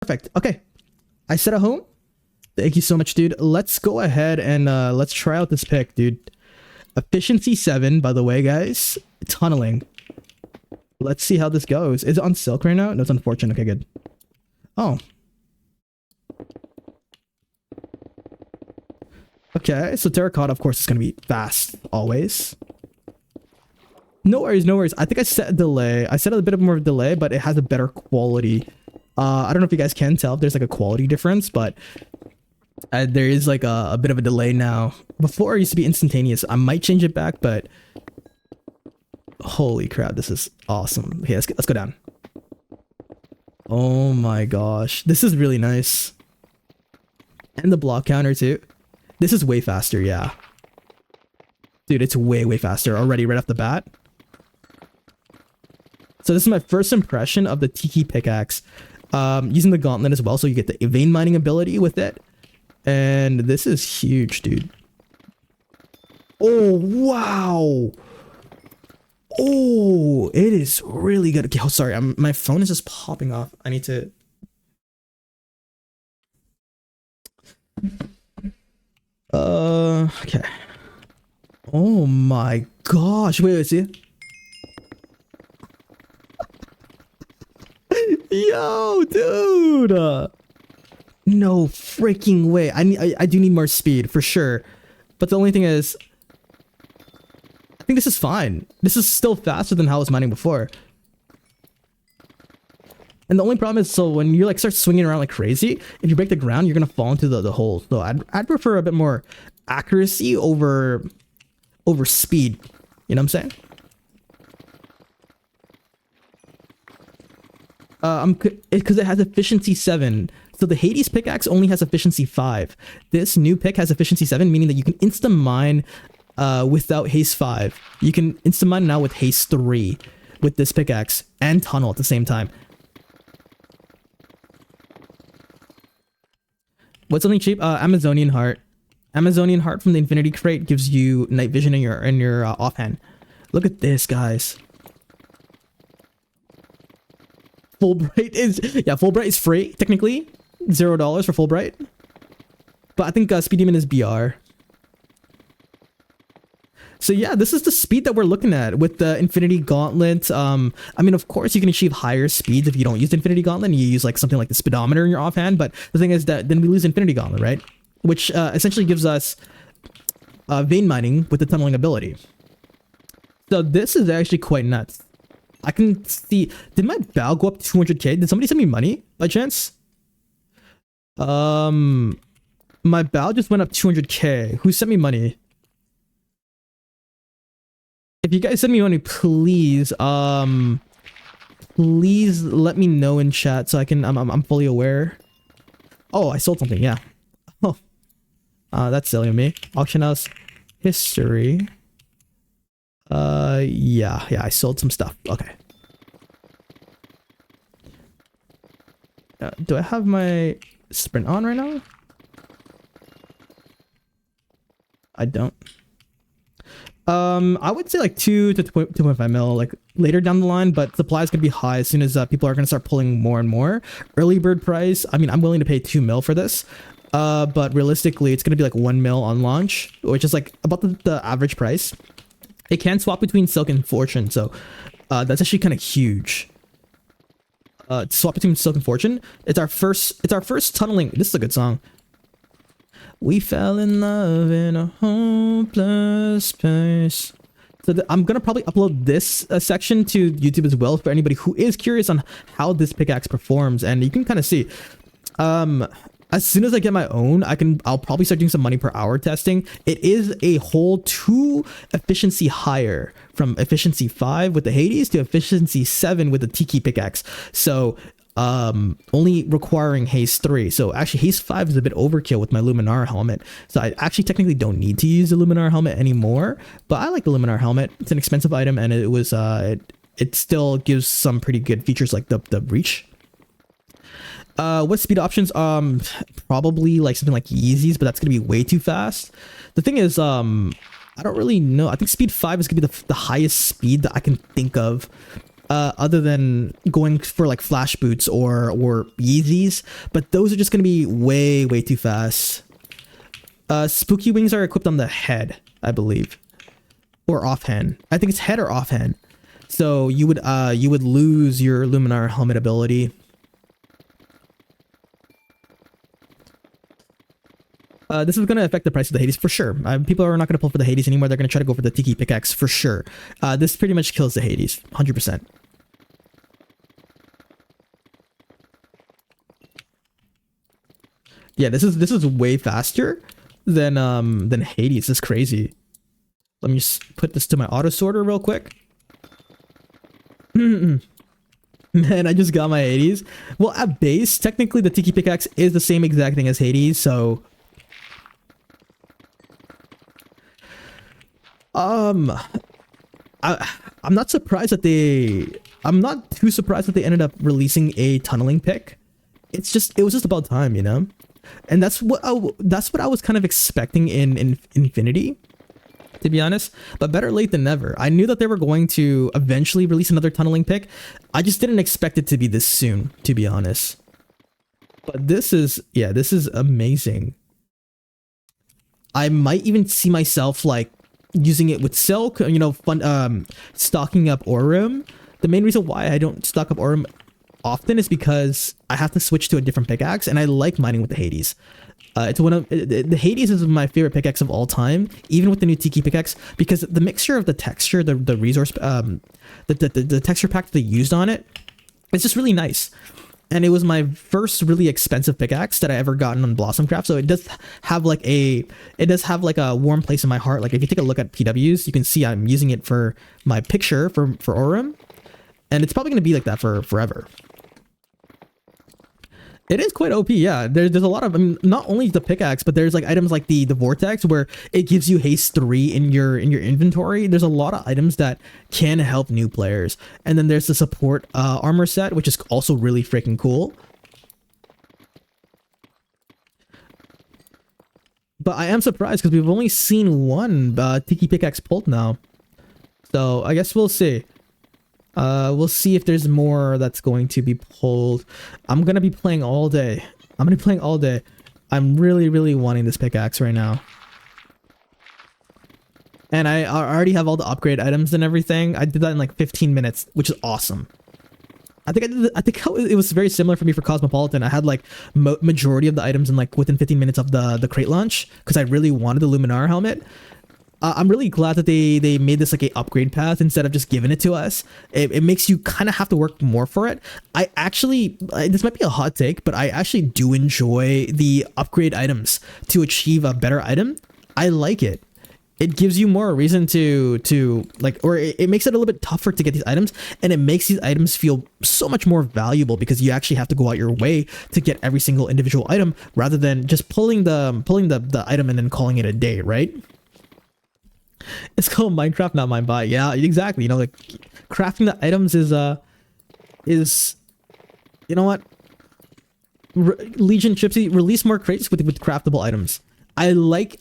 Perfect. Okay. I set a home. Thank you so much, dude. Let's go ahead and let's try out this pick, dude. Efficiency 7, by the way, guys. Tunneling. Let's see how this goes. Is it on silk right now? No, it's unfortunate. Okay, good. Oh. Okay, so terracotta, of course, is going to be fast, always. No worries, no worries. I think I set a delay. I set a bit of more of a delay, but it has a better quality. I don't know if you guys can tell if there's like a quality difference, but there is like a bit of a delay now. Before it used to be instantaneous. I might change it back, but holy crap, this is awesome. Okay, let's go down. Oh my gosh, this is really nice. And the block counter too. This is way faster, yeah. Dude, it's way faster already right off the bat. So this is my first impression of the TIKI pickaxe. Using the gauntlet as well, so you get the vein mining ability with it. And this is huge, dude. Oh, wow. Oh, it is really good. Okay, oh, sorry, my phone is just popping off. I need to... Okay. Oh my gosh. Wait, see? Yo, dude. No freaking way. I do need more speed for sure. But the only thing is, I think this is fine. This is still faster than how I was mining before. And the only problem is, so when you like start swinging around like crazy, if you break the ground, you're gonna fall into the hole. So I'd prefer a bit more accuracy over speed. You know what I'm saying? Because it has efficiency 7. So the Hades pickaxe only has efficiency 5. This new pick has efficiency 7, meaning that you can insta mine without haste 5. You can insta mine now with haste 3 with this pickaxe and tunnel at the same time. What's something cheap? Amazonian heart. Amazonian heart from the Infinity Crate gives you night vision in your offhand. Look at this, guys. Fulbright is free technically. $0 for Fulbright. But I think Speed Demon is BR. So yeah, this is the speed that we're looking at with the Infinity Gauntlet. I mean, of course, you can achieve higher speeds if you don't use the Infinity Gauntlet and you use like something like the speedometer in your offhand. But the thing is that then we lose Infinity Gauntlet, right? Which essentially gives us vein mining with the tunneling ability. So this is actually quite nuts. I can see... Did my bow go up to 200k? Did somebody send me money by chance? My bow just went up 200k. Who sent me money? If you guys send me money, please, please let me know in chat so I can, I'm fully aware. Oh, I sold something, yeah. Oh, that's silly of me. Auction house history. Yeah, I sold some stuff. Okay. Do I have my sprint on right now? I don't. I would say like 2 to 2.5 mil, like later down the line, but supply is gonna be high as soon as people are gonna start pulling more and more. Early bird price, I mean, I'm willing to pay 2 mil for this, but realistically, it's gonna be like 1 mil on launch, which is like about the average price. It can swap between Silk and Fortune, so that's actually kind of huge. To swap between Silk and Fortune, it's our first tunneling. This is a good song. We fell in love in a hopeless place. So I'm gonna probably upload this section to YouTube as well for anybody who is curious on how this pickaxe performs, and you can kind of see. As soon as I get my own, I'll probably start doing some money per hour testing. It is a whole 2 efficiency higher, from efficiency 5 with the Hades to efficiency 7 with the TIKI pickaxe. So only requiring haste 3. So actually haste 5 is a bit overkill with my Luminar helmet. So I actually technically don't need to use the Luminar helmet anymore, but I like the Luminar helmet. It's an expensive item, and it was it still gives some pretty good features like the reach. What speed options? Probably like something like Yeezys, but that's gonna be way too fast. The thing is, I don't really know. I think speed 5 is gonna be the highest speed that I can think of. other than going for like flash boots or Yeezys, but those are just gonna be way too fast. Spooky wings are equipped on the head, I believe, or offhand. I think it's head or offhand. So you would lose your Luminar helmet ability. This is going to affect the price of the Hades for sure. People are not going to pull for the Hades anymore. They're going to try to go for the TIKI pickaxe for sure. This pretty much kills the Hades, 100%. Yeah, this is way faster than Hades. This is crazy. Let me just put this to my auto sorter real quick. Man, I just got my Hades. Well, at base, technically the TIKI pickaxe is the same exact thing as Hades, so I'm not surprised that I'm not too surprised that they ended up releasing a tunneling pick. It was just about time, you know? And that's what I was kind of expecting in Infinity, to be honest. But better late than never. I knew that they were going to eventually release another tunneling pick. I just didn't expect it to be this soon, to be honest. But this is amazing. I might even see myself like using it with silk, you know, stocking up Aurum. The main reason why I don't stock up Aurum often is because I have to switch to a different pickaxe, and I like mining with the Hades. It's one of the Hades is my favorite pickaxe of all time, even with the new TIKI pickaxe, because the mixture of the texture, the resource, the texture pack that they used on it, it's just really nice. And it was my first really expensive pickaxe that I ever gotten on Blossomcraft, so it does have like a warm place in my heart. Like if you take a look at PWs, you can see I'm using it for my picture for Aurum, and it's probably gonna be like that for forever. It is quite OP, yeah. There's a lot of, I mean, not only the pickaxe, but there's like items like the vortex where it gives you haste 3 in your inventory. There's a lot of items that can help new players. And then there's the support armor set, which is also really freaking cool. But I am surprised because we've only seen one TIKI pickaxe pulled now. So I guess we'll see. We'll see if there's more that's going to be pulled. I'm gonna be playing all day. I'm really wanting this pickaxe right now. And I already have all the upgrade items and everything. I did that in like 15 minutes, which is awesome. I think it was very similar for me for Cosmopolitan. I had like majority of the items in like within 15 minutes of the crate launch because I really wanted the Luminar helmet. I'm really glad that they made this like a upgrade path instead of just giving it to us. It makes you kind of have to work more for it. I actually, this might be a hot take, but I actually do enjoy the upgrade items to achieve a better item. I like it. It gives you more reason to like, or it makes it a little bit tougher to get these items, and it makes these items feel so much more valuable because you actually have to go out your way to get every single individual item rather than just pulling the item and then calling it a day, right? It's called Minecraft, not Minebot. Yeah, exactly. You know, like crafting the items is you know what? Legion Gypsy, release more crates with craftable items. I like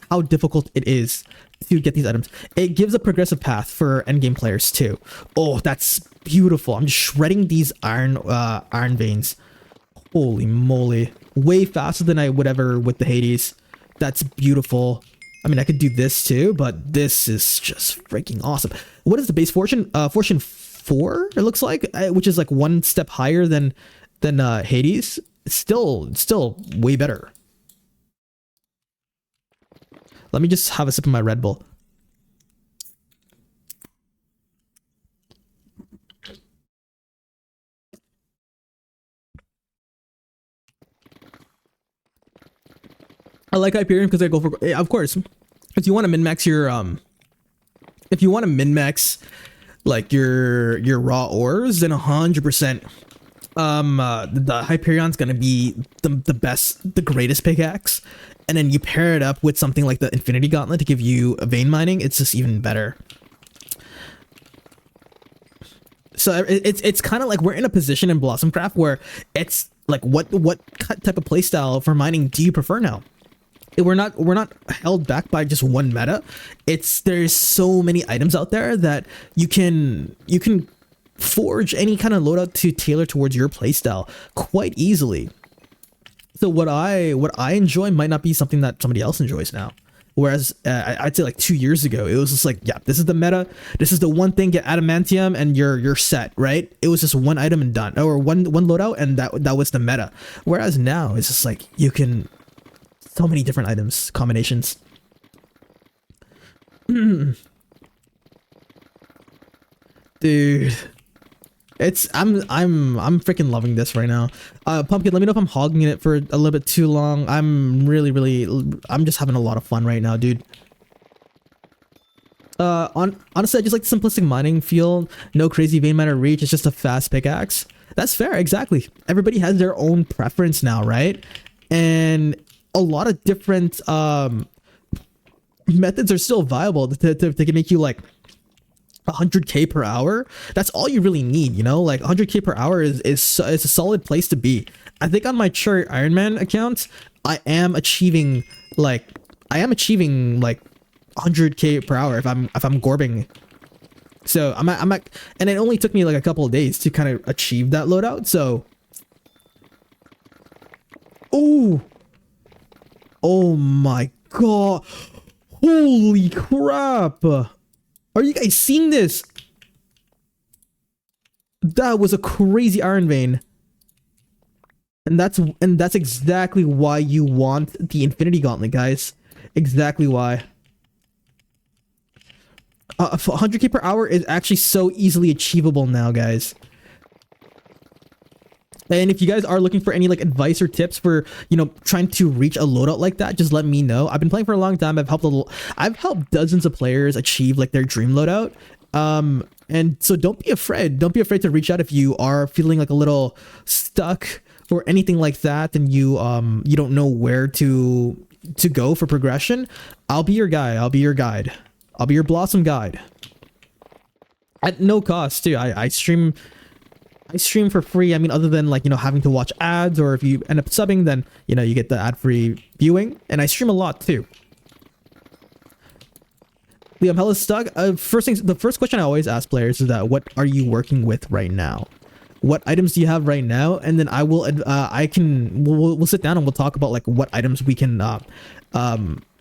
how difficult it is to get these items. It gives a progressive path for endgame players too. Oh, that's beautiful. I'm just shredding these iron veins. Holy moly. Way faster than I would ever with the Hades. That's beautiful. I mean, I could do this too, but this is just freaking awesome. What is the base fortune? Fortune 4, it looks like, which is like one step higher than Hades. It's still way better. Let me just have a sip of my Red Bull. I like Hyperion because I go for, of course, if you want to min-max your if you want to min-max like your raw ores, then 100% the Hyperion's gonna be the best, the greatest pickaxe. And then you pair it up with something like the Infinity Gauntlet to give you a vein mining, it's just even better. So it's kind of like we're in a position in Blossomcraft where it's like what type of playstyle for mining do you prefer now? We're not held back by just one meta. There's so many items out there that you can forge any kind of loadout to tailor towards your playstyle quite easily. So what I enjoy might not be something that somebody else enjoys now. Whereas I'd say like 2 years ago, it was just like, yeah, this is the meta. This is the one thing, get adamantium and you're set, right? It was just one item and done, or one loadout, and that was the meta. Whereas now it's just like you can so many different items combinations. Dude, I'm freaking loving this right now. Pumpkin, let me know if I'm hogging it for a little bit too long. I'm I'm just having a lot of fun right now, dude. Honestly, I just like the simplistic mining feel. No crazy vein miner reach. It's just a fast pickaxe. That's fair, exactly. Everybody has their own preference now, right? And a lot of different methods are still viable to make you like 100k per hour. That's all you really need, you know. Like 100k per hour is a solid place to be. I think on my Cherry Iron Man account, I am achieving like 100k per hour if I'm gorbing. So I'm at, and it only took me like a couple of days to kind of achieve that loadout. So, oh my god, holy crap! Are you guys seeing this? That was a crazy iron vein. And that's exactly why you want the Infinity Gauntlet, guys. Exactly why. 100k per hour is actually so easily achievable now, guys. And if you guys are looking for any like advice or tips for, you know, trying to reach a loadout like that, just let me know. I've been playing for a long time. I've helped dozens of players achieve like their dream loadout. And so don't be afraid. Don't be afraid to reach out if you are feeling like a little stuck or anything like that, and you don't know where to go for progression. I'll be your guy. I'll be your guide. I'll be your Blossom guide. At no cost too. I stream for free. I mean, other than like, you know, having to watch ads, or if you end up subbing, then, you know, you get the ad-free viewing. And I stream a lot too. Liam, hella stuck. The first question I always ask players is that, what are you working with right now? What items do you have right now? And then I will, we'll sit down and we'll talk about like what items we can,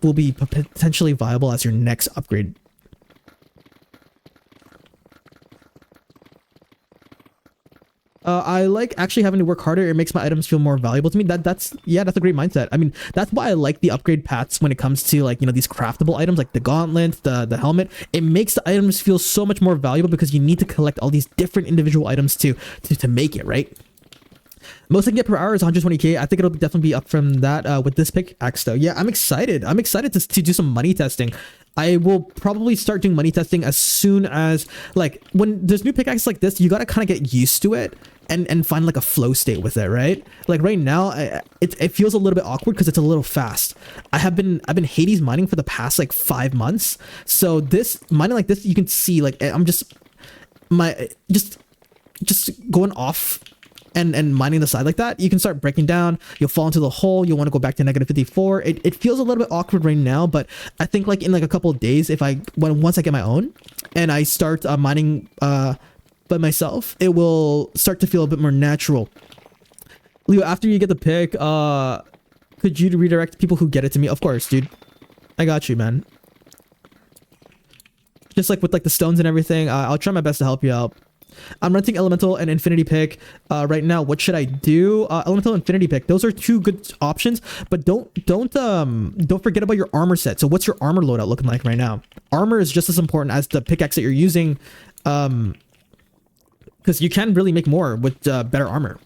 will be potentially viable as your next upgrade. I like actually having to work harder. It makes my items feel more valuable to me. That's a great mindset. I mean, that's why I like the upgrade paths when it comes to like, you know, these craftable items like the gauntlet, the helmet. It makes the items feel so much more valuable because you need to collect all these different individual items to make it, right? Most I can get per hour is 120k. I think it'll definitely be up from that with this pickaxe though. Yeah, I'm excited. I'm excited to do some money testing. I will probably start doing money testing as soon as, like, when there's new pickaxes like this, you gotta kind of get used to it and find like a flow state with it, right? Like right now, it feels a little bit awkward because it's a little fast. I've been Hades mining for the past like 5 months, so this mining like this, you can see like I'm just going off and mining the side like that. You can start breaking down, you'll fall into the hole, you'll want to go back to -54. It feels a little bit awkward right now, but I think like in like a couple of days, once I get my own and I start mining by myself, it will start to feel a bit more natural. Leo, after you get the pick, could you redirect people who get it to me? Of course, dude. I got you, man. Just like with like the stones and everything, I'll try my best to help you out. I'm renting Elemental and Infinity Pick right now. What should I do? Elemental and Infinity Pick. Those are two good options, but don't forget about your armor set. So what's your armor loadout looking like right now? Armor is just as important as the pickaxe that you're using, because you can really make more with better armor.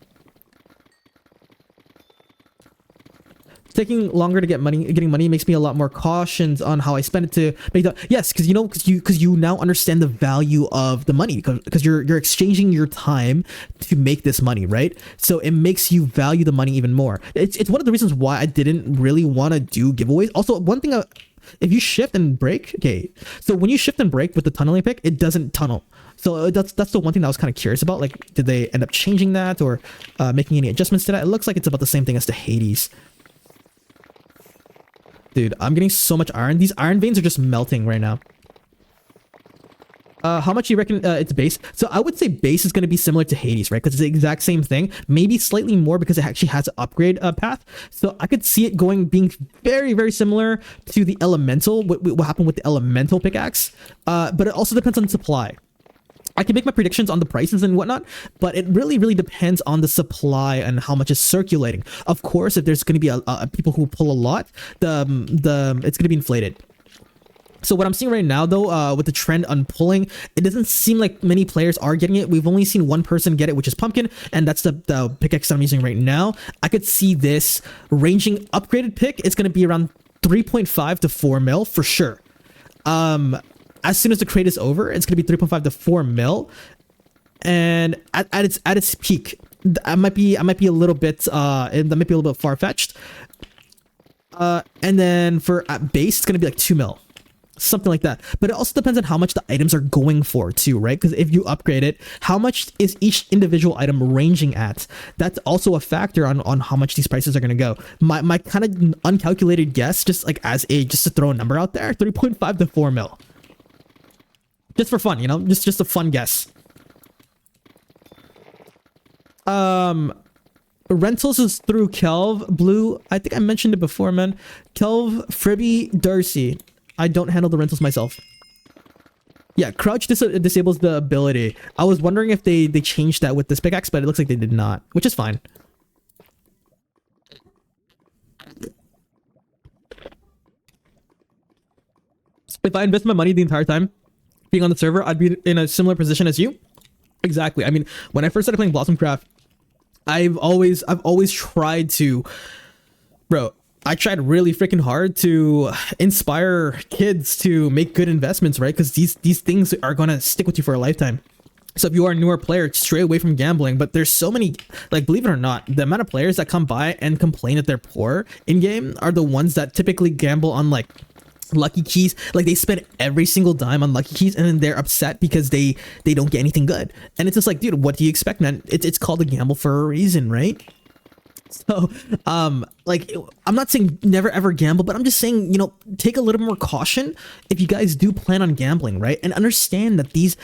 Taking longer to getting money makes me a lot more cautious on how I spend it to make that. Yes, because you now understand the value of the money, because you're exchanging your time to make this money, right? So it makes you value the money even more. It's one of the reasons why I didn't really want to do giveaways. Also, one thing, if you shift and break, okay, so when you shift and break with the tunneling pick, it doesn't tunnel. So that's the one thing that I was kind of curious about. Like, did they end up changing that or making any adjustments to that? It looks like it's about the same thing as the Hades. Dude, I'm getting so much iron. These iron veins are just melting right now. How much you reckon it's base? So I would say base is going to be similar to Hades, right? Because it's the exact same thing. Maybe slightly more because it actually has an upgrade path. So I could see it being very, very similar to the elemental. What happened with the elemental pickaxe? But it also depends on supply. I can make my predictions on the prices and whatnot, but it really, really depends on the supply and how much is circulating. Of course, if there's going to be people who pull a lot, it's going to be inflated. So what I'm seeing right now, though, with the trend on pulling, it doesn't seem like many players are getting it. We've only seen one person get it, which is Pumpkin, and that's the pickaxe I'm using right now. I could see this ranging upgraded pick. It's going to be around 3.5 to 4 mil for sure. As soon as the crate is over, it's going to be 3.5 to 4 mil, and at its peak, I might be a little bit that might be a little bit far fetched. And then for at base, it's going to be like 2 mil. Something like that. But it also depends on how much the items are going for too, right? Because if you upgrade it, how much is each individual item ranging at? That's also a factor on how much these prices are going to go. My kind of uncalculated guess, just to throw a number out there, 3.5 to 4 mil. Just for fun, you know? Just a fun guess. Rentals is through Kelv, Blue. I think I mentioned it before, man. Kelv, Fribby, Darcy. I don't handle the rentals myself. Yeah, crouch disables the ability. I was wondering if they changed that with this pickaxe, but it looks like they did not, which is fine. If I invest my money the entire time being on the server, I'd be in a similar position as you. Exactly. I mean, when I first started playing Blossomcraft, I've always tried to, bro, I tried really freaking hard to inspire kids to make good investments, right? Because these things are gonna stick with you for a lifetime. So if you are a newer player, stray away from gambling. But there's so many, like, believe it or not, the amount of players that come by and complain that they're poor in game are the ones that typically gamble on like lucky keys. Like, they spend every single dime on lucky keys, and then they're upset because they don't get anything good. And it's just like, dude, what do you expect, man? It's called a gamble for a reason, right? So, like, I'm not saying never ever gamble, but I'm just saying, you know, take a little more caution if you guys do plan on gambling, right? And understand that these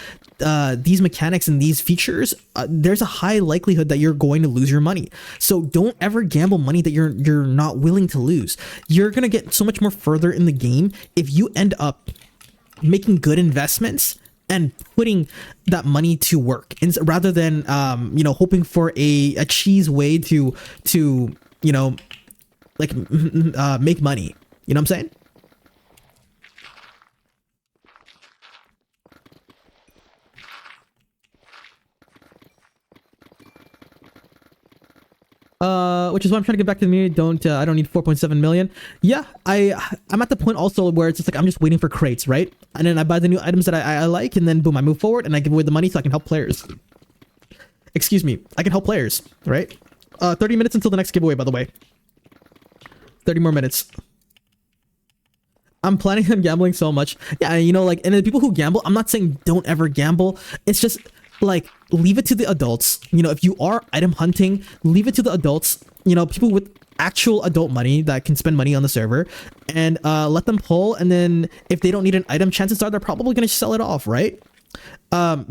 mechanics and these features, there's a high likelihood that you're going to lose your money. So don't ever gamble money that you're not willing to lose. You're gonna get so much more further in the game if you end up making good investments and putting that money to work, and rather than you know, hoping for a cheese way to you know, like make money. You know what I'm saying? Which is why I'm trying to get back to the community. I don't need 4.7 million. Yeah, I'm at the point also where it's just like, I'm just waiting for crates, right? And then I buy the new items that I like, and then boom, I move forward and I give away the money so I can help players. Excuse me, I can help players, right? 30 minutes until the next giveaway, by the way. 30 more minutes. I'm planning on gambling so much. Yeah, you know, like, and the people who gamble, I'm not saying don't ever gamble. It's just like, leave it to the adults. You know, if you are item hunting, leave it to the adults. You know, people with actual adult money that can spend money on the server, and let them pull. And then if they don't need an item, chances are they're probably going to sell it off, right?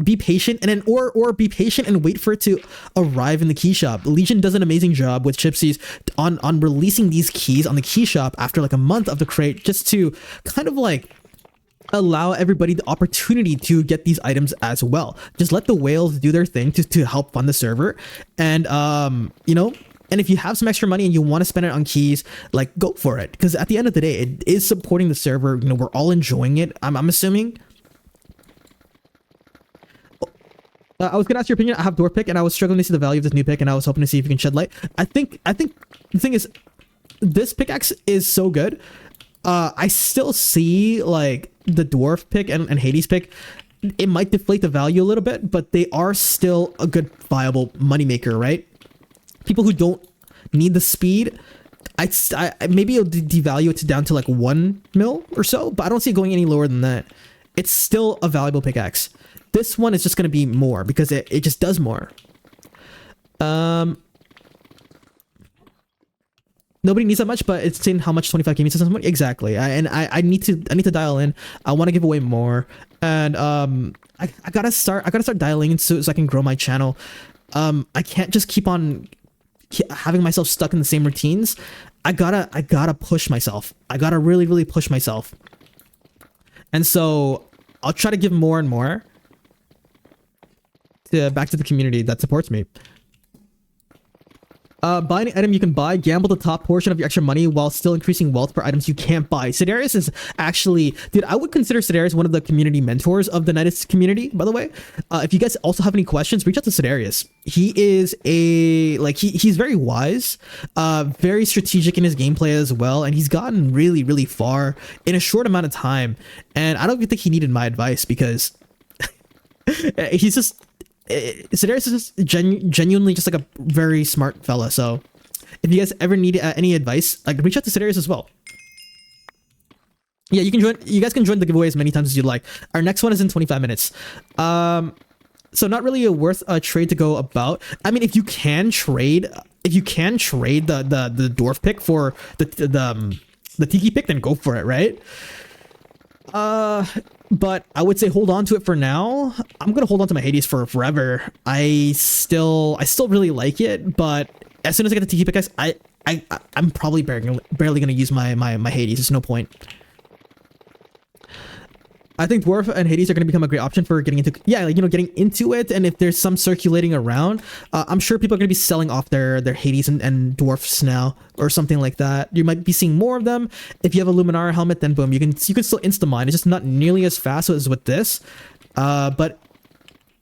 Be patient, and then or be patient and wait for it to arrive in the key shop. Legion does an amazing job with Chipsies on releasing these keys on the key shop after like a month of the crate, just to kind of like allow everybody the opportunity to get these items as well. Just let the whales do their thing to help fund the server. And you know, and if you have some extra money and you want to spend it on keys, like, go for it, because at the end of the day, it is supporting the server. You know, we're all enjoying it, I'm assuming. I was gonna ask your opinion. I have door pick, and I was struggling to see the value of this new pick, and I was hoping to see if you can shed light. I think the thing is, this pickaxe is so good. I still see like the dwarf pick and Hades pick, it might deflate the value a little bit, but they are still a good viable moneymaker, right? People who don't need the speed, I maybe it'll devalue it down to like 1 mil or so, but I don't see it going any lower than that. It's still a valuable pickaxe. This one is just going to be more because it just does more. Nobody needs that much, but it's saying how much 25k means to someone. Exactly. I need to dial in. I want to give away more, and I gotta start dialing in so I can grow my channel. I can't just keep on having myself stuck in the same routines. I gotta push myself. I gotta really push myself. And so I'll try to give more and more back to the community that supports me. Buy any item you can buy, gamble the top portion of your extra money while still increasing wealth for items you can't buy. Sidarius is actually, dude, I would consider Sidarius one of the community mentors of the LeooKnightus community, by the way. If you guys also have any questions, reach out to Sidarius. He is he's very wise, very strategic in his gameplay as well, and he's gotten really far in a short amount of time. And I don't even think he needed my advice because he's just... Sidarius is just genuinely just like a very smart fella. So if you guys ever need any advice, like, reach out to Sidarius as well. Yeah, you guys can join the giveaway as many times as you'd like. Our next one is in 25 minutes. So not really worth a trade to go about. I mean, if you can trade the dwarf pick for the TIKI pick, then go for it, right? But I would say hold on to it for now. I'm gonna hold on to my Hades for forever. I still really like it, but as soon as I get the TIKI pickaxe, I'm probably barely gonna use my Hades. There's no point. I think Dwarf and Hades are going to become a great option for getting into, getting into it. And if there's some circulating around, I'm sure people are going to be selling off their Hades and Dwarfs now or something like that. You might be seeing more of them. If you have a Luminara helmet, then boom, you can still insta-mine. It's just not nearly as fast as with this. But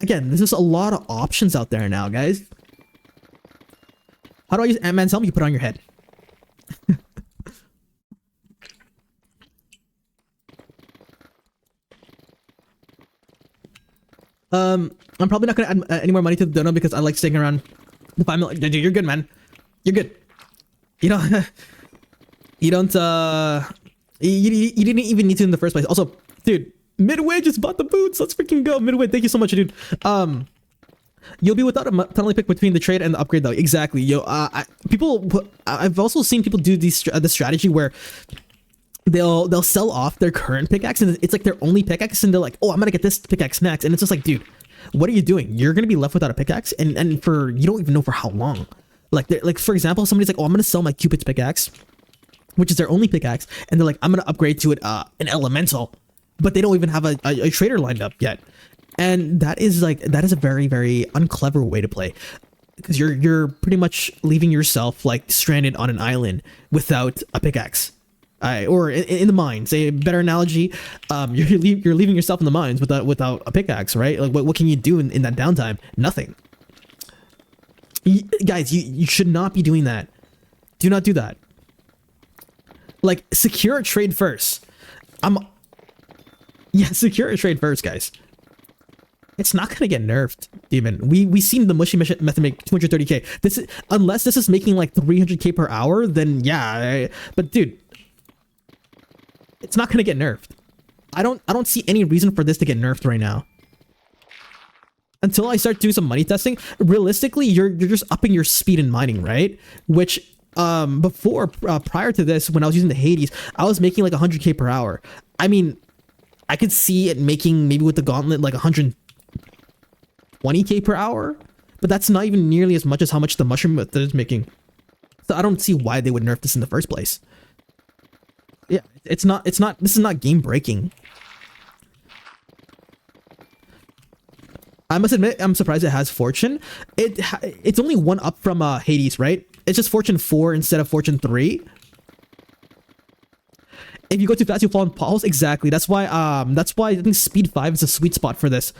again, there's just a lot of options out there now, guys. How do I use Ant-Man's helmet? You put it on your head. I'm probably not gonna add any more money to the dono because I like sticking around the 5 million. Dude, you're good, man. You're good. You don't you didn't even need to in the first place. Also, dude, Midway just bought the boots. Let's freaking go, Midway. Thank you so much, dude. You'll be without a tunnel pick between the trade and the upgrade, though. Exactly, yo. I've also seen people do the strategy where they'll sell off their current pickaxe and it's like their only pickaxe, and they're like, oh, I'm gonna get this pickaxe next, and it's just like, dude, what are you doing? You're gonna be left without a pickaxe, and for you don't even know for how long. Like for example, somebody's like, oh, I'm gonna sell my Cupid's pickaxe, which is their only pickaxe, and they're like, I'm gonna upgrade to it an elemental, but they don't even have a trader lined up yet. And that is a very, very unclever way to play, because you're pretty much leaving yourself like stranded on an island without a pickaxe. Or in the mines, a better analogy, you're leaving yourself in the mines without a pickaxe, right? Like what can you do in that downtime? Nothing. Guys, you should not be doing that. Do not do that. Like, secure a trade first. Secure a trade first, guys. It's not gonna get nerfed, even. We seen the mushy method make 230k. Unless this is making like 300k per hour, then yeah. But dude, it's not gonna get nerfed. I don't see any reason for this to get nerfed right now. Until I start doing some money testing, realistically, you're just upping your speed in mining, right? Which prior to this, when I was using the Hades, I was making like 100k per hour. I mean, I could see it making maybe with the gauntlet like 120k per hour, but that's not even nearly as much as how much the mushroom method is making. So I don't see why they would nerf this in the first place. Yeah, this is not game breaking. I must admit, I'm surprised it has Fortune. It's only one up from Hades, right? It's just Fortune 4 instead of Fortune 3. If you go too fast, you'll fall in potholes. Exactly. That's why I think speed 5 is a sweet spot for this.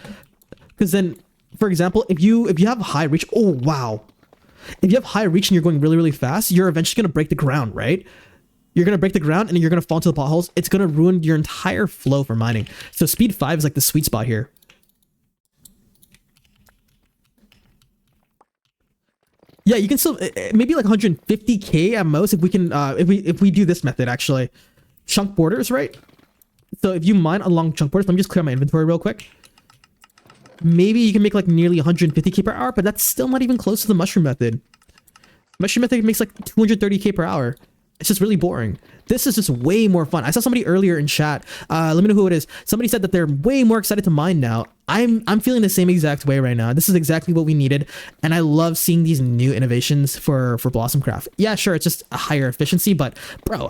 Because then, for example, if you have high reach, oh wow. If you have high reach and you're going really, really fast, you're eventually gonna break the ground, right? You're gonna break the ground and you're gonna fall into the potholes. It's gonna ruin your entire flow for mining. So speed 5 is like the sweet spot here. Yeah, you can still maybe like 150k at most if we can if we do this method actually. Chunk borders, right? So if you mine along chunk borders, let me just clear my inventory real quick. Maybe you can make like nearly 150k per hour, but that's still not even close to the mushroom method. Measure method makes like 230k per hour. It's just really boring. This is just way more fun. I saw somebody earlier in chat. Let me know who it is. Somebody said that they're way more excited to mine now. I'm feeling the same exact way right now. This is exactly what we needed, and I love seeing these new innovations for Blossomcraft. Yeah, sure, it's just a higher efficiency, but bro,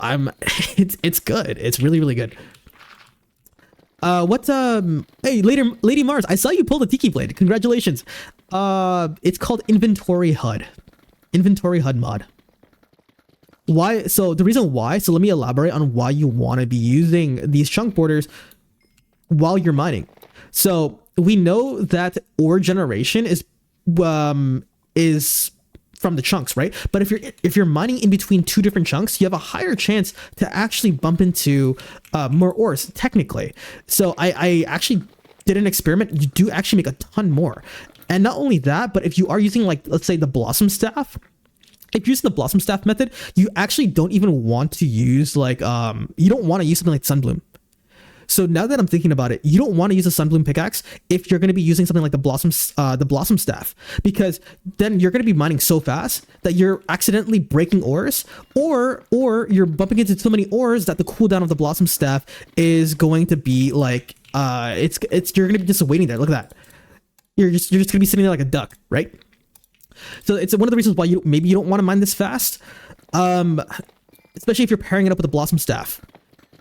it's good. It's really good. Hey, Lady Mars, I saw you pull the Tiki blade. Congratulations. It's called Inventory HUD. Inventory HUD mod. Why? So the reason why, so let me elaborate on why you want to be using these chunk borders while you're mining. So we know that ore generation is from the chunks, right? But if you're mining in between two different chunks, you have a higher chance to actually bump into more ores technically. So I actually did an experiment. You do actually make a ton more. And not only that, but if you are using, like, let's say the Blossom Staff, if you're using the Blossom Staff method, you actually don't even want to use like you don't want to use something like SUNBLOOM. So now that I'm thinking about it, you don't want to use a SUNBLOOM pickaxe if you're going to be using something like the Blossom Staff, because then you're going to be mining so fast that you're accidentally breaking ores, or you're bumping into so many ores that the cooldown of the Blossom Staff is going to be like you're going to be just waiting there. Look at that. You're just going to be sitting there like a duck, right? So it's one of the reasons why maybe you don't want to mine this fast, especially if you're pairing it up with the Blossom Staff.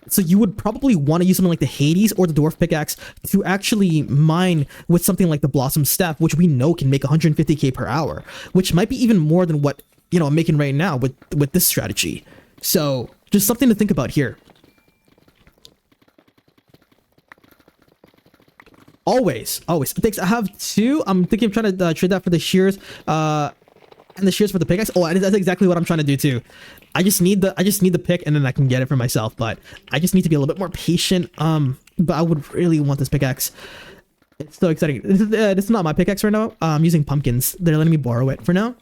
So you would probably want to use something like the Hades or the Dwarf Pickaxe to actually mine with something like the Blossom Staff, which we know can make 150k per hour, which might be even more than what, you know, I'm making right now with this strategy. So just something to think about here. Always. Thanks. I have two. I'm thinking of trying to trade that for the shears, and the shears for the pickaxe. Oh, that's exactly what I'm trying to do too. I just need the pick, and then I can get it for myself. But I just need to be a little bit more patient. But I would really want this pickaxe. It's so exciting. This is not my pickaxe right now. I'm using pumpkins. They're letting me borrow it for now.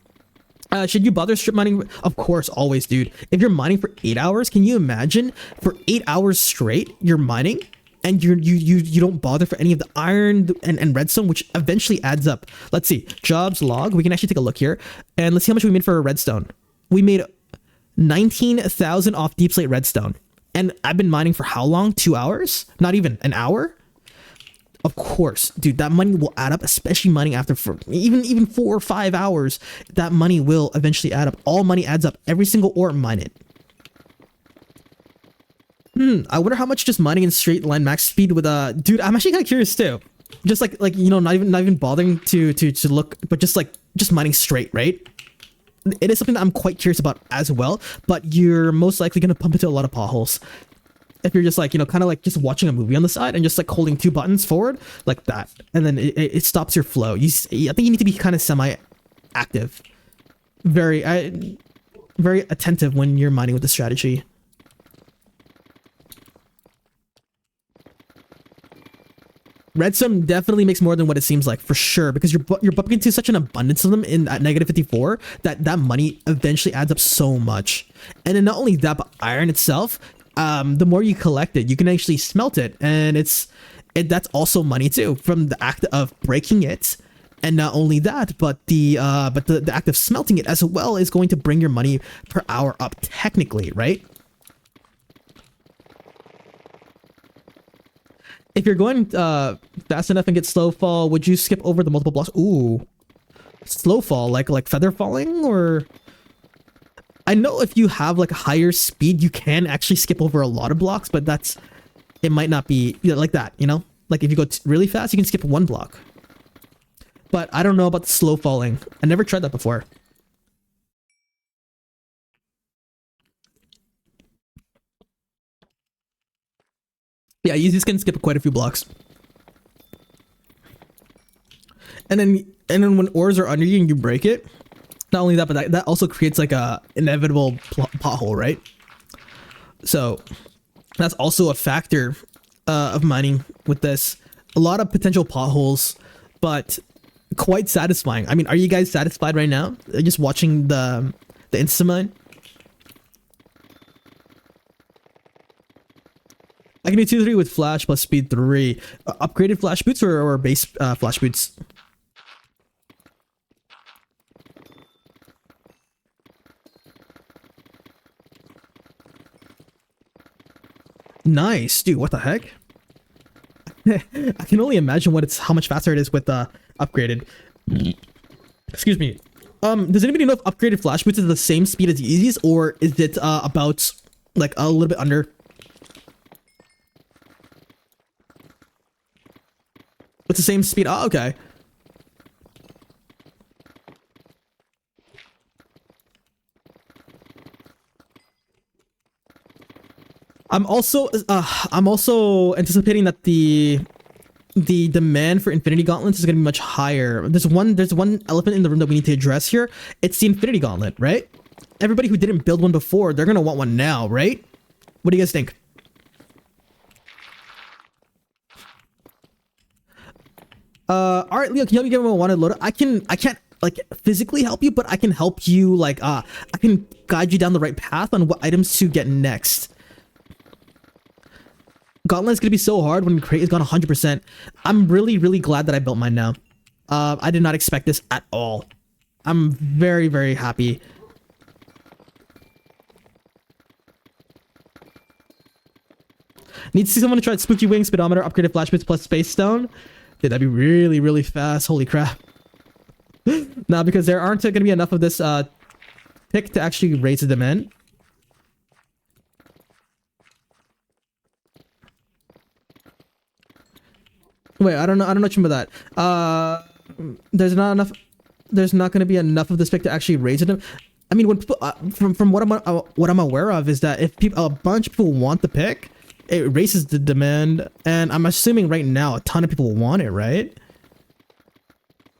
Should you bother strip mining? Of course, always, dude. If you're mining for 8 hours, can you imagine for 8 hours straight you're mining? And you don't bother for any of the iron and redstone, which eventually adds up. Let's see, jobs log. We can actually take a look here, and let's see how much we made for a redstone. We made 19,000 off deep slate redstone, and I've been mining for how long? 2 hours? Not even an hour? Of course, dude, that money will add up, especially mining after for even 4 or 5 hours. That money will eventually add up. All money adds up. Every single ore mine it. I wonder how much just mining in straight line max speed with dude, I'm actually kind of curious too. Just like you know, not even bothering to look, but just mining straight, right? It is something that I'm quite curious about as well, but you're most likely going to pump into a lot of potholes if you're just like, you know, kind of like just watching a movie on the side and just like holding 2 buttons forward like that, and then it stops your flow. I think you need to be kind of semi-active, very attentive when you're mining with the strategy. Redstone definitely makes more than what it seems like, for sure, because you're bumping into such an abundance of them at -54 that money eventually adds up so much. And then not only that, but iron itself, the more you collect it, you can actually smelt it, and that's also money too from the act of breaking it. And not only that, but the act of smelting it as well is going to bring your money per hour up technically, right? If you're going fast enough and get slow fall, would you skip over the multiple blocks? Ooh, slow fall, like feather falling, or I know if you have like a higher speed, you can actually skip over a lot of blocks, but it might not be, you know, like that, you know? Like if you go really fast, you can skip 1 block. But I don't know about the slow falling. I never tried that before. Yeah, you just can skip quite a few blocks. And then when ores are under you and you break it, not only that, but that also creates like a inevitable pothole, right? So that's also a factor of mining with this. A lot of potential potholes, but quite satisfying. I mean, are you guys satisfied right now? Just watching the Instamine? I can do 2-3 with flash plus speed 3. Upgraded flash boots or base flash boots? Nice, dude. What the heck? I can only imagine how much faster it is with upgraded. Excuse me. Does anybody know if upgraded flash boots is the same speed as the easiest, or is it about like a little bit under? It's the same speed. Oh, okay. I'm also anticipating that the demand for Infinity Gauntlets is going to be much higher. There's one elephant in the room that we need to address here. It's the Infinity Gauntlet, right? Everybody who didn't build one before, they're going to want one now, right? What do you guys think? All right, Leo, can you help me get one wanted loader? I can't like physically help you, but I can help you like I can guide you down the right path on what items to get next. Gauntlet's gonna be so hard when crate is gone 100%. I'm really glad that I built mine now. I did not expect this at all. I'm very happy. Need to see someone to try Spooky Wing, Speedometer, upgraded flash boots plus Space Stone. Dude, that'd be really fast. Holy crap. Nah, because there aren't gonna be enough of this pick to actually raise the demand. Wait, I don't know what you mean by that. There's not going to be enough of this pick to actually raise it. I mean, when people, from what I'm aware of is that if a bunch of people want the pick, it raises the demand, and I'm assuming right now a ton of people want it, right?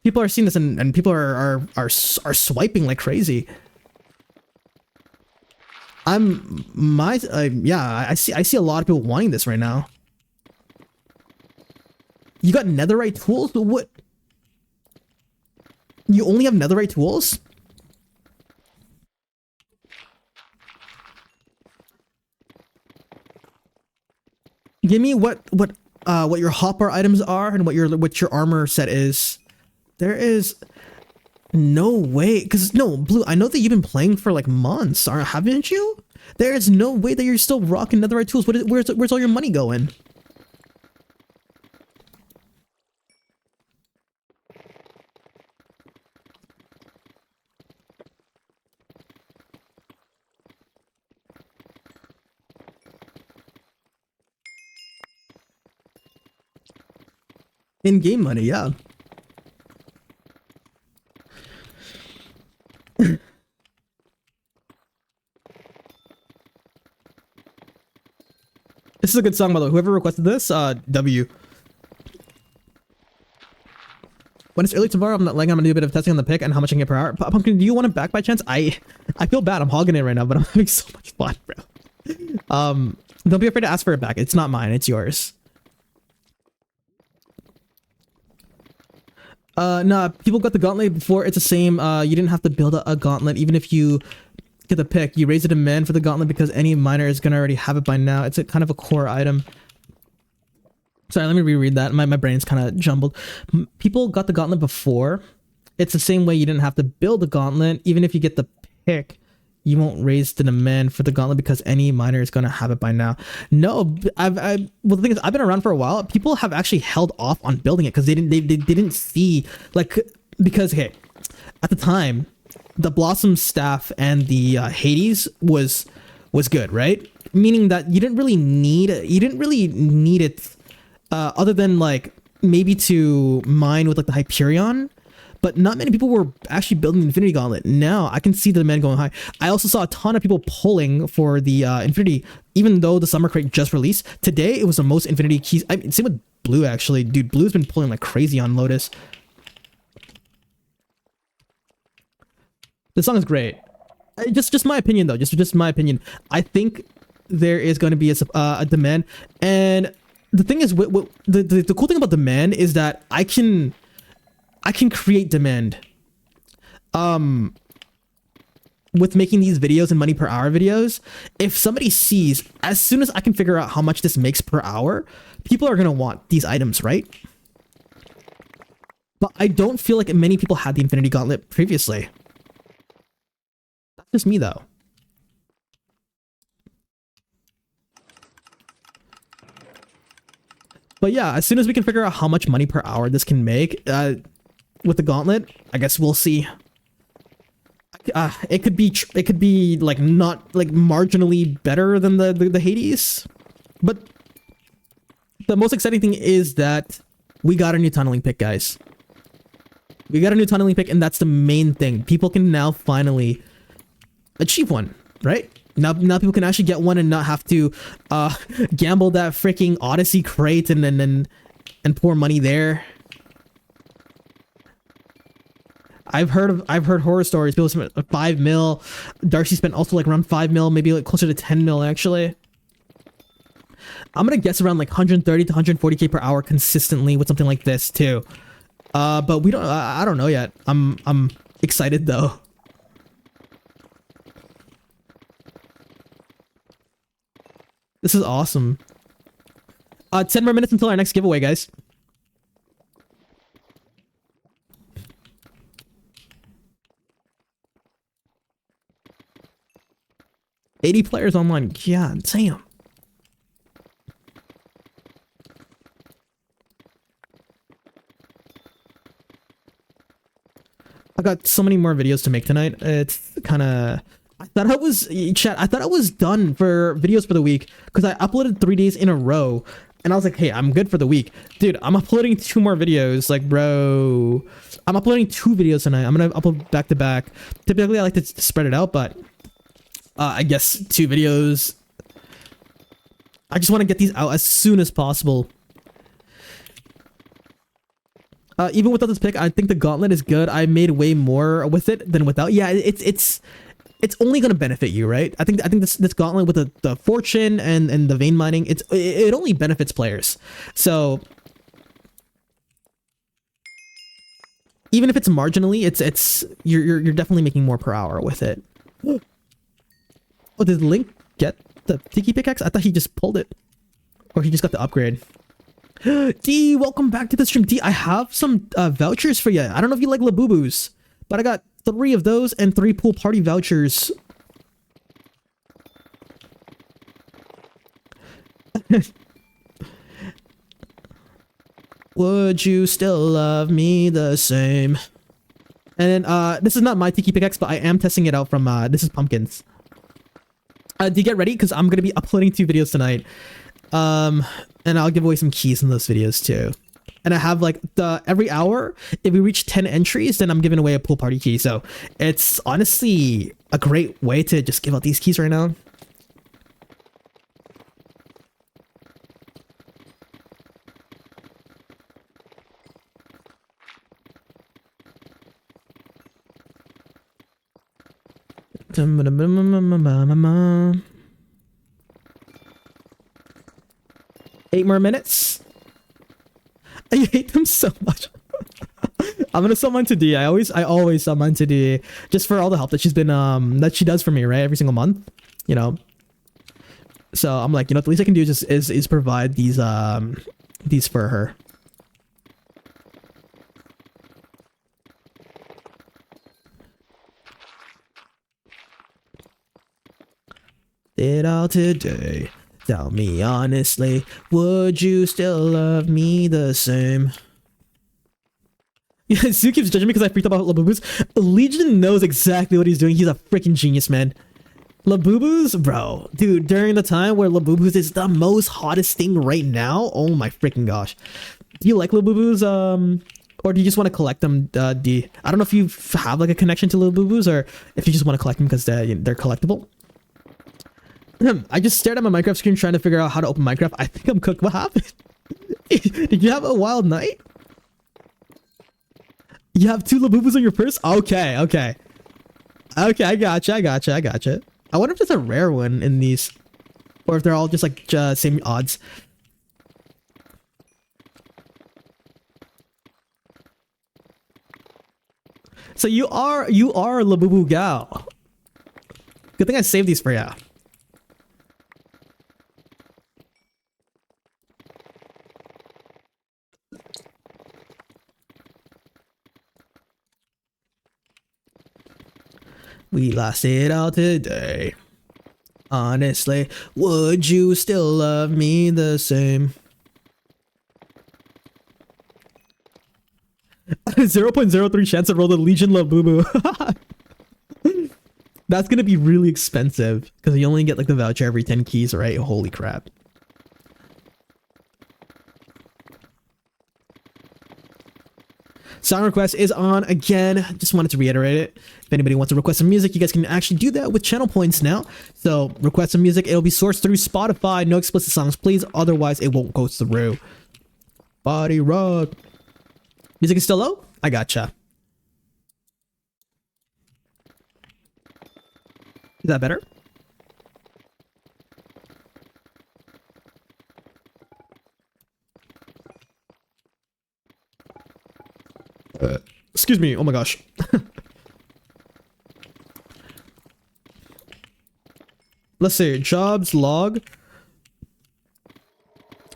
People are seeing this, and people are swiping like crazy. Yeah, I see a lot of people wanting this right now. You got netherite tools? What? You only have netherite tools? Give me what your hotbar items are and what your armor set is. There is no way, because no, Blue, I know that you've been playing for like months, haven't you? There is no way that you're still rocking netherite tools. Where's all your money going? In-game money, yeah. This is a good song, by the way. Whoever requested this, W. When it's early tomorrow, I'm gonna do a bit of testing on the pick and how much I can get per hour. Pumpkin, do you want it back by chance? I feel bad. I'm hogging it right now, but I'm having so much fun, bro. Don't be afraid to ask for it back. It's not mine. It's yours. Nah, people got the gauntlet before. It's the same. You didn't have to build a gauntlet. Even if you get the pick, you raise the demand for the gauntlet because any miner is gonna already have it by now. It's a kind of a core item. Sorry, let me reread that. My brain's kind of jumbled. People got the gauntlet before. It's the same way you didn't have to build a gauntlet. Even if you get the pick, you won't raise the demand for the gauntlet because any miner is gonna have it by now. No, well, the thing is, I've been around for a while. People have actually held off on building it because they didn't see, like, because okay, at the time, the Blossom staff and the Hades was good, right? Meaning that you didn't really need it, other than like maybe to mine with like the Hyperion. But not many people were actually building the Infinity Gauntlet. Now I can see the demand going high. I also saw a ton of people pulling for the Infinity, even though the summer crate just released. Today it was the most Infinity keys. I mean, same with Blue actually. Dude, Blue's been pulling like crazy on Lotus. This song is great. Just my opinion though. Just my opinion. I think there is going to be a demand, and the thing is, the cool thing about demand is that I can create demand with making these videos and money per hour videos. If somebody sees, as soon as I can figure out how much this makes per hour, people are going to want these items, right? But I don't feel like many people had the Infinity Gauntlet previously. That's just me though. But yeah, as soon as we can figure out how much money per hour this can make with the gauntlet, I guess we'll see. It could be like not like marginally better than the Hades, but the most exciting thing is that we got a new tunneling pick, guys. We got a new tunneling pick, and that's the main thing. People can now finally achieve one, right? Now people can actually get one and not have to gamble that freaking Odyssey crate and pour money there. I've heard horror stories. People spent 5 mil. Darcy spent also like around 5 mil, maybe like closer to 10 mil actually. I'm gonna guess around like 130 to 140k per hour consistently with something like this too. But we don't. I don't know yet. I'm excited though. This is awesome. 10 more minutes until our next giveaway, guys. $80 players online. Yeah, damn. I got so many more videos to make tonight. It's kind of... I thought I was... Chat, I thought I was done for videos for the week because I uploaded 3 days in a row. And I was like, hey, I'm good for the week. Dude, I'm uploading 2 more videos. Like, bro... I'm uploading 2 videos tonight. I'm going to upload back to back. Typically, I like to spread it out, but... I guess 2 videos. I just want to get these out as soon as possible. Even without this pick, I think the gauntlet is good. I made way more with it than without. Yeah, it's only gonna benefit you, right? I think this gauntlet with the fortune and the vein mining, it only benefits players. So even if it's marginally, you're definitely making more per hour with it. Oh, did Link get the Tiki pickaxe? I thought he just pulled it, or he just got the upgrade. D, welcome back to the stream. D, I have some vouchers for you. I don't know if you like Labubu's, but I got 3 of those and 3 pool party vouchers. Would you still love me the same? And then this is not my Tiki pickaxe, but I am testing it out from this is Pumpkins. Do you get ready? Because I'm gonna be uploading 2 videos tonight. And I'll give away some keys in those videos too. And I have like every hour, if we reach 10 entries, then I'm giving away a pool party key. So it's honestly a great way to just give out these keys right now. Eight more minutes. I hate them so much. I'm gonna sell mine to D. I always sell mine to D just for all the help that she's been that she does for me, right? Every single month, you know. So I'm like, you know, the least I can do is provide these for her. Did all today. Tell me honestly, would you still love me the same? Yeah, Sue keeps judging me because I freaked out about Labubu's. Legion knows exactly what he's doing. He's a freaking genius, man. Labubu's, bro. Dude, during the time where Labubu's is the most hottest thing right now, oh my freaking gosh. Do you like Labubu's, or do you just want to collect them, D? I don't know if you have like a connection to Labubu's or if you just want to collect them because they're collectible. I just stared at my Minecraft screen trying to figure out how to open Minecraft. I think I'm cooked. What happened? Did you have a wild night? You have 2 Labubus in your purse? Okay, okay. Okay, I gotcha. I wonder if there's a rare one in these. Or if they're all just like same odds. So you are a Labubu gal. Good thing I saved these for you. We lost it all today. Honestly, would you still love me the same? 0.03 chance to roll the Legion Love Boo Boo. That's gonna be really expensive because you only get like the voucher every 10 keys, right? Holy crap. Song request is on again. Just wanted to reiterate it. If anybody wants to request some music, you guys can actually do that with channel points now. So request some music. It'll be sourced through Spotify. No explicit songs, please. Otherwise, it won't go through. Body rock. Music is still low? I gotcha. Is that better? Excuse me. Oh my gosh. Let's see. Jobs log.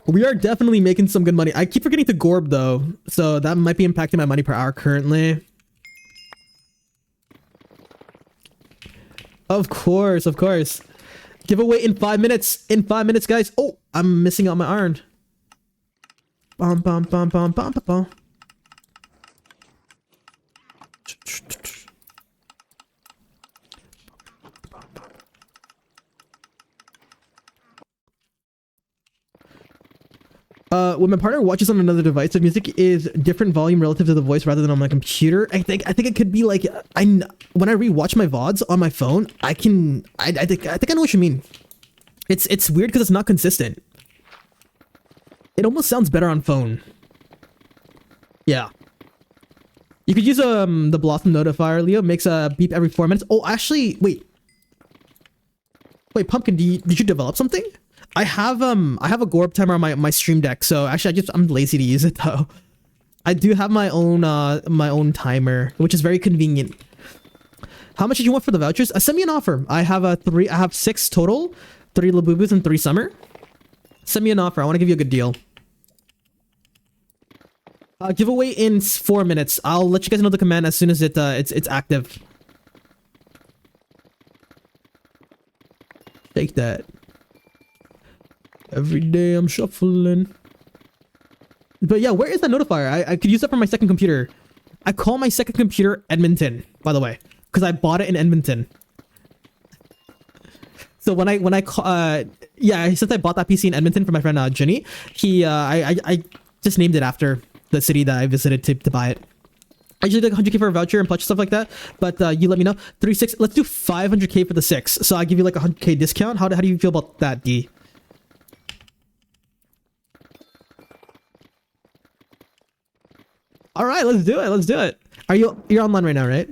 We are definitely making some good money. I keep forgetting to Gorb though, so that might be impacting my money per hour currently. Of course, of course. Giveaway in 5 minutes. In 5 minutes, guys. Oh, I'm missing out my iron. Bum bum bum bum bum bum bum. When my partner watches on another device, the music is different volume relative to the voice rather than on my computer. I think it could be like when I rewatch my VODs on my phone, I think I know what you mean. It's weird because it's not consistent. It almost sounds better on phone. Yeah. You could use the Blossom notifier. Leo makes a beep every 4 minutes. Oh, actually, wait, Pumpkin, did you develop something? I have a Gorb timer on my stream deck, so actually I'm lazy to use it though. I do have my own timer, which is very convenient. How much did you want for the vouchers? Send me an offer. I have 6 total, 3 Labubus and 3 Summer. Send me an offer. I want to give you a good deal. Giveaway in 4 minutes. I'll let you guys know the command as soon as it's active. Take that. Every day I'm shuffling. But yeah, where is that notifier? I could use that for my second computer. I call my second computer Edmonton, by the way, because I bought it in Edmonton. So when I call, yeah, since I bought that PC in Edmonton for my friend Jenny, I just named it after the city that I visited to buy it. I usually like 100k for a voucher and plush stuff like that, but you let me know. 36. Let's do 500k for the 6. So I give you like a 100k discount. How do you feel about that, D? All right, let's do it. Let's do it. You're online right now, right?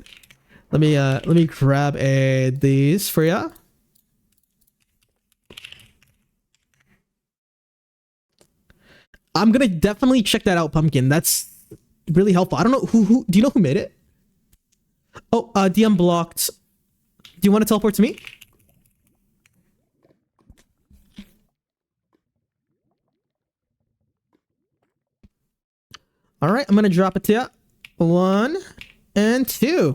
Let me grab these for ya. I'm gonna definitely check that out, Pumpkin. That's really helpful. I don't know who do you know who made it? Oh, DM blocked. Do you want to teleport to me? All right, I'm gonna drop it to you. 1 and 2.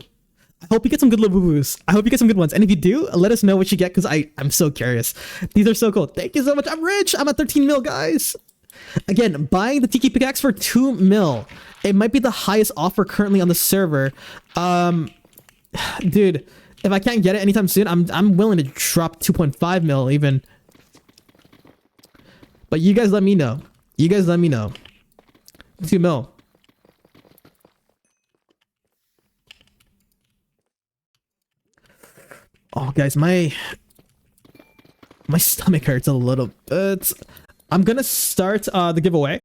I hope you get some good Labubus. I hope you get some good ones. And if you do, let us know what you get because I'm so curious. These are so cool. Thank you so much. I'm rich. I'm at 13 mil, guys. Again, buying the Tiki pickaxe for 2 mil. It might be the highest offer currently on the server. Dude, if I can't get it anytime soon, I'm willing to drop 2.5 mil even. But you guys let me know. You guys let me know. 2 mil. Oh, guys, my stomach hurts a little bit. I'm gonna start the giveaway.